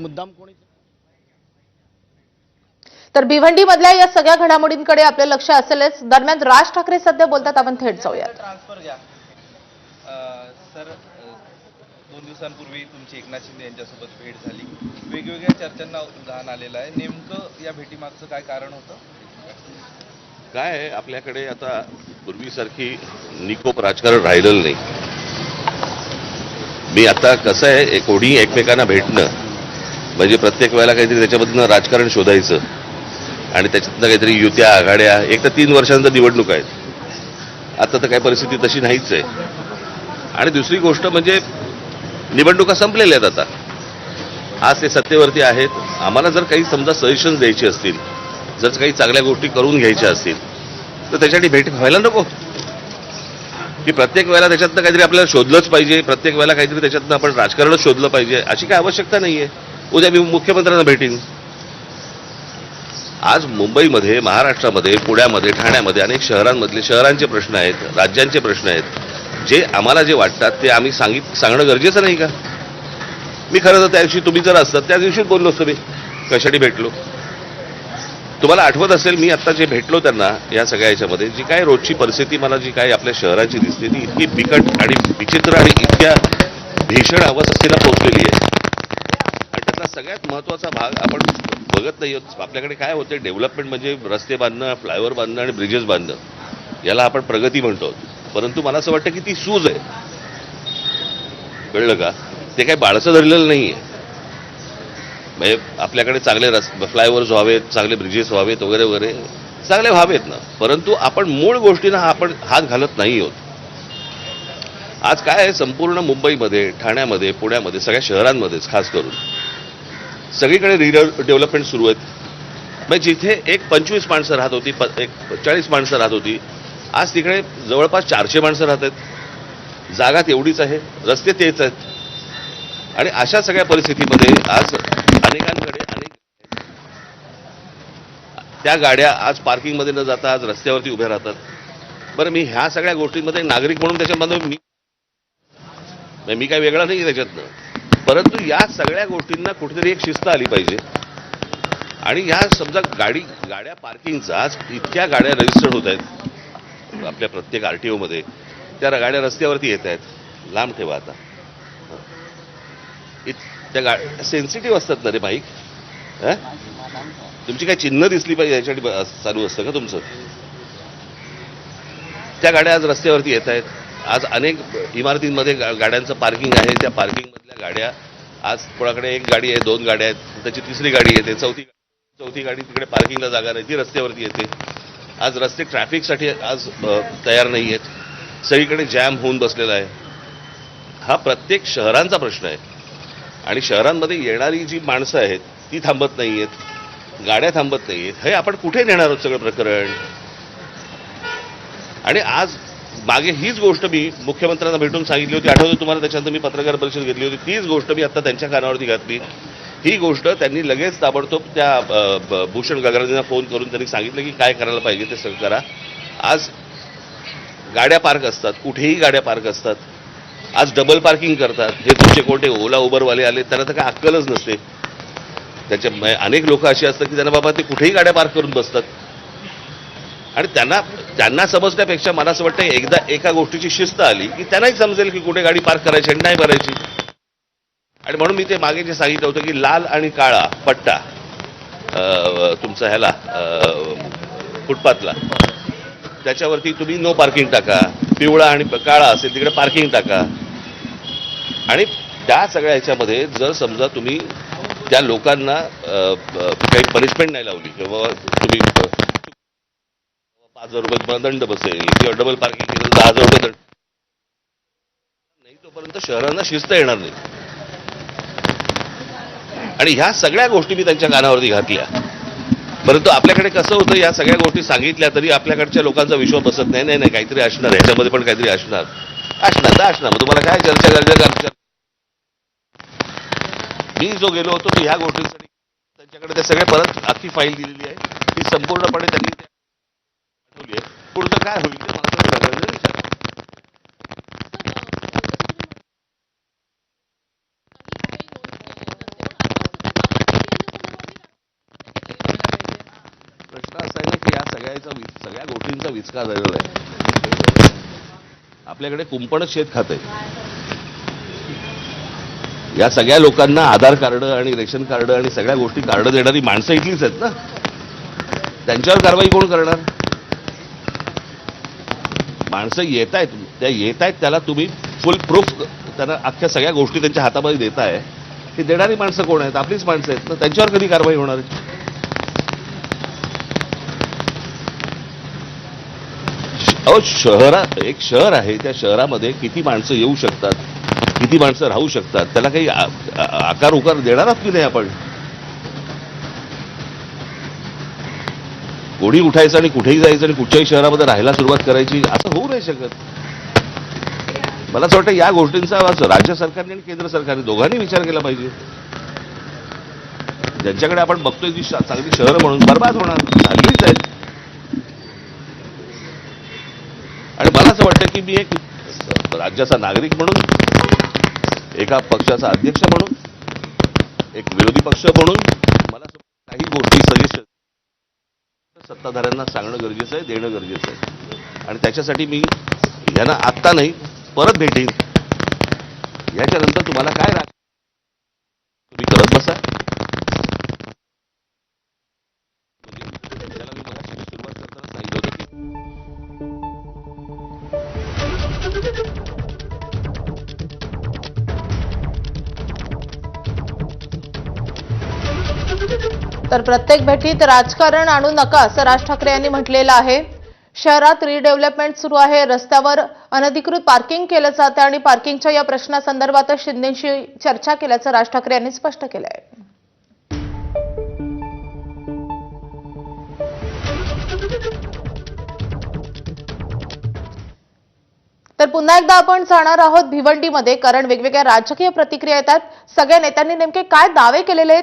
मुद्दाम कोणी. तर भिवंडी मधल्या या सगळ्या घडामोडींकडे आपलं लक्ष असेलच. दरम्यान राज ठाकरे सध्या बोलतात, आपण थेट जाऊया. ट्रान्सफर घ्या सर. 2 दिवसांपूर्वी तुमची एकनाथ शिंदे यांच्यासोबत भेट झाली. वेगवेगळ्या चर्चांना उधाण आलेलं आहे. नेमकं या भेटीमागचं काय कारण होतं? काय आहे, आपल्याकडे आता पूर्वीसारखी निकोप राजकारण राहिलेलं नाही. मी आता कसं आहे, कोणी एकमेकांना भेटणं म्हणजे प्रत्येक वेळेला काहीतरी त्याच्यामधनं राजकारण शोधायचं आणि त्याच्यातनं काहीतरी युत्या आघाड्या. एक तर 3 वर्षांनंतर निवडणूक आहेत. आता तर काही परिस्थिती तशी नाहीच आहे. आणि दुसरी गोष्ट म्हणजे निवडणुका संपलेल्या आहेत. आता आज ते सत्तेवरती आहेत. आम्हाला जर काही समजा सजेशन्स द्यायचे असतील, जर काही चांगल्या गोष्टी करून घ्यायच्या असतील तर त्याच्यासाठी भेट व्हायला नको की प्रत्येक वेळेला त्याच्यातनं काहीतरी आपल्याला शोधलंच पाहिजे, प्रत्येक वेळेला काहीतरी त्याच्यातनं आपण राजकारणच शोधलं पाहिजे, अशी काही आवश्यकता नाहीये. उद्या मी मुख्यमंत्र्यांना भेटीन. आज मुंबईमध्ये, महाराष्ट्रामध्ये, पुण्यामध्ये, ठाण्यामध्ये अनेक शहरांचे प्रश्न आहेत, राज्यांचे प्रश्न आहेत. जे आम्हाला जे वाटतात ते आम्ही सांगणं गरजेचं नाही का? मी खरं तर त्या दिवशी तुम्ही जर असतात त्या दिवशीच बोललो असतो. मी कशासाठी भेटलो तुम्हाला आठवत असेल. मी आता जे भेटलो त्यांना या सगळ्या याच्यामध्ये जी काय रोजची परिस्थिती मला जी काय आपल्या शहराची दिसते ती इतकी बिकट आणि विचित्र आणि इतक्या भीषण अवस्थेला पोहोचलेली आहे. आणि त्यातला सगळ्यात महत्वाचा भाग आपण बघत नाही आहोत. आपल्याकडे काय होते, डेव्हलपमेंट म्हणजे रस्ते बांधणं, फ्लायओव्हर बांधणं आणि ब्रिजेस बांधणं, याला आपण प्रगती म्हणतो. परंतु मला असं वाटतं की ती सूज आहे. कळलं का? ते काही बाळसं धरलेलं नाहीये. म्हणजे आपल्याकडे चांगले फ्लायओव्हर्स व्हावेत, चांगले ब्रिजेस व्हावेत वगैरे वगैरे, चांगले व्हावेत ना. परंतु आपण मूळ गोष्टींना आपण हात घालत नाही आहोत. आज काय आहे, संपूर्ण मुंबईमध्ये, ठाण्यामध्ये, पुण्यामध्ये, सगळ्या शहरांमध्येच खास करून सगळीकडे रिडेव्हलपमेंट सुरू आहेत. म्हणजे जिथे एक 25 माणसं राहत होती, एक 40 माणसं राहत होती, आज तिकडे जवळपास 400 माणसं राहत आहेत. जागा तेवढीच आहे, रस्ते तेच आहेत. आणि अशा सगळ्या परिस्थितीमध्ये आज अनेकांकडे त्या गाड्या आज पार्किंगमध्ये न जाता आज रस्त्यावरती उभ्या राहतात. बरं, मी ह्या सगळ्या गोष्टींमध्ये नागरिक म्हणून त्याच्यामध्ये मी काय वेगळा नाही त्याच्यातनं. परंतु या सगळ्या गोष्टींना कुठेतरी एक शिस्त आली पाहिजे. आणि ह्या समजा गाड्या पार्किंगचा आज इतक्या गाड्या रजिस्टर्ड होत आहेत आपल्या प्रत्येक RTO मध्ये, त्या गाड्या रस्त्यावरती येत आहेत. लांब ठेवा आता. त्या गाड्या सेन्सिटिव्ह असतात ना रे बाईक. तुमची काय चिन्ह दिसली पाहिजे याच्यासाठी चालू असतं का तुमचं? त्या गाड्या आज रस्त्यावरती येत आहेत. आज अनेक इमारतींमध्ये गाड्यांचं पार्किंग आहे. त्या पार्किंग मधल्या गाड्या आज कोणाकडे एक गाडी आहे, 2 गाड्या आहेत, त्याची तिसरी गाडी येते, चौथी गाडी तिकडे पार्किंगला जागा नाही, ती रस्त्यावरती येते. आज रस्ते ट्रॅफिकसाठी आज तयार नाही आहेत. सगळीकडे जॅम होऊन बसलेला आहे. हा प्रत्येक शहरांचा प्रश्न आहे. आणि शहरांमध्ये येणारी जी माणसं आहेत ती थांबत नाहीयेत, गाड्या थांबत नाहीयेत. हे आपण कुठे नेणार आहोत सगळं प्रकरण? आणि आज मागे हीच गोष्ट मी मुख्यमंत्र्यांना भेटून सांगितली होती, आठवतं तुम्हाला? त्याच्यानंतर मी पत्रकार परिषद घेतली होती. तीच गोष्ट मी आता त्यांच्या कानावरती घातली. ही गोष्ट त्यांनी लगेच ताबडतोब त्या भूषण गगराजींना फोन करून त्यांनी सांगितलं की काय करायला पाहिजे ते सगळं करा. आज गाड्या पार्क असतात, कुठेही गाड्या पार्क असतात. आज डबल पार्किंग करतात. हे तुमचे कोणते ओला उबरवाले आले त्यांना तर काय अक्कलच नसते. त्याच्या अनेक लोक अशी असतात की त्यांना बाबा ते कुठेही गाड्या पार्क करून बसतात. आणि त्यांना समजण्यापेक्षा मला असं वाटतं एकदा एका गोष्टीची शिस्त आली की त्यांनाही समजेल की कुठे गाडी पार्क करायची आणि नाही करायची. आणि म्हणून मी ते मागे जे सांगितलं होतं की लाल आणि काळा पट्टा तुमचा ह्याला फुटपाथला, त्याच्यावरती तुम्ही नो पार्किंग टाका. पिवळा आणि काळा असेल तिकडे पार्किंग टाका. आणि त्या सगळ्या ह्याच्यामध्ये जर समजा तुम्ही त्या लोकांना काही पनिशमेंट नाही लावली किंवा तुम्ही 5,000 रुपये दंड बसेल किंवा डबल पार्किंग केलं 10,000 रुपये दंड नाही, तोपर्यंत शहरांना शिस्त येणार नाही. आणि ह्या सगळ्या गोष्टी मी त्यांच्या कानावरती घातल्या. परंतु आपल्याकडे कसं होतं, या सगळ्या गोष्टी सांगितल्या तरी आपल्याकडच्या लोकांचा विश्वास बसत नाही. नाही नाही काहीतरी असणार, ह्याच्यामध्ये पण काहीतरी असणार. मग तुम्हाला काय चर्चा मी जो गेलो होतो ह्या गोष्टींसाठी त्यांच्याकडे ते सगळे परत अख्खी फाईल दिलेली आहे. ती संपूर्णपणे त्यांनी पाठवली आहे. पुढचं काय होईल ते सगळ्या गोष्टींचा विचका झालेला आहे. आपल्याकडे कुंपणच शेत खात आहे. या सगळ्या लोकांना आधार कार्ड आणि रेशन कार्ड आणि सगळ्या गोष्टी कार्ड देणारी माणसं इथलीच आहेत ना. त्यांच्यावर कारवाई कोण करणार? माणसं येत आहेत त्याला तुम्ही फुल प्रूफ त्यांना अख्ख्या सगळ्या गोष्टी त्यांच्या हातामध्ये देताय. ही देणारी माणसं कोण आहेत? आपलीच माणसं आहेत ना. त्यांच्यावर कधी कारवाई होणार आहे? एक शहर आहे, त्या शहरामध्ये किती माणसं येऊ शकतात, किती माणसं राहू शकतात, त्याला काही आकार उकार देणार आहात की नाही आपण? कोणी उठायचं आणि कुठेही जायचं आणि कुठच्याही शहरामध्ये राहायला सुरुवात करायची, असं होऊ नाही शकत. मला असं वाटतं या गोष्टींचा राज्य सरकारने आणि केंद्र सरकारने दोघांनी विचार केला पाहिजे. ज्यांच्याकडे आपण बघतोय की चांगली शहरं म्हणून बर्बाद होणार झालीच आहेत. आणि मला असं वाटतं की मी एक राज्याचा नागरिक म्हणून, एका पक्षाचा अध्यक्ष म्हणून, एक विरोधी पक्ष म्हणून मला काही गोष्टी सजेशन सत्ताधाऱ्यांना सांगणं गरजेचं आहे, देणं गरजेचं आहे. आणि त्याच्यासाठी मी यांना आत्ता नाही परत भेटेन. याच्यानंतर तुम्हाला काय राग तुम्ही करत बसा. त्याला मी मगाशी सुरुवात करताना सांगितलं होतं की तर प्रत्येक भेटीत राजकारण आणू नका असं राज ठाकरे यांनी म्हटलेलं आहे. शहरात रिडेव्हलपमेंट सुरू आहे, रस्त्यावर अनधिकृत पार्किंग केलं जातं आणि पार्किंगच्या या प्रश्नासंदर्भात शिंदेशी चर्चा केल्याचं राज ठाकरे यांनी स्पष्ट केलं आहे. तर पुन्हा एकदा आपण जाणार आहोत भिवंडीमध्ये, कारण वेगवेगळ्या राजकीय प्रतिक्रिया येतात. सगळ्या नेत्यांनी नेमके काय दावे केलेले आहेत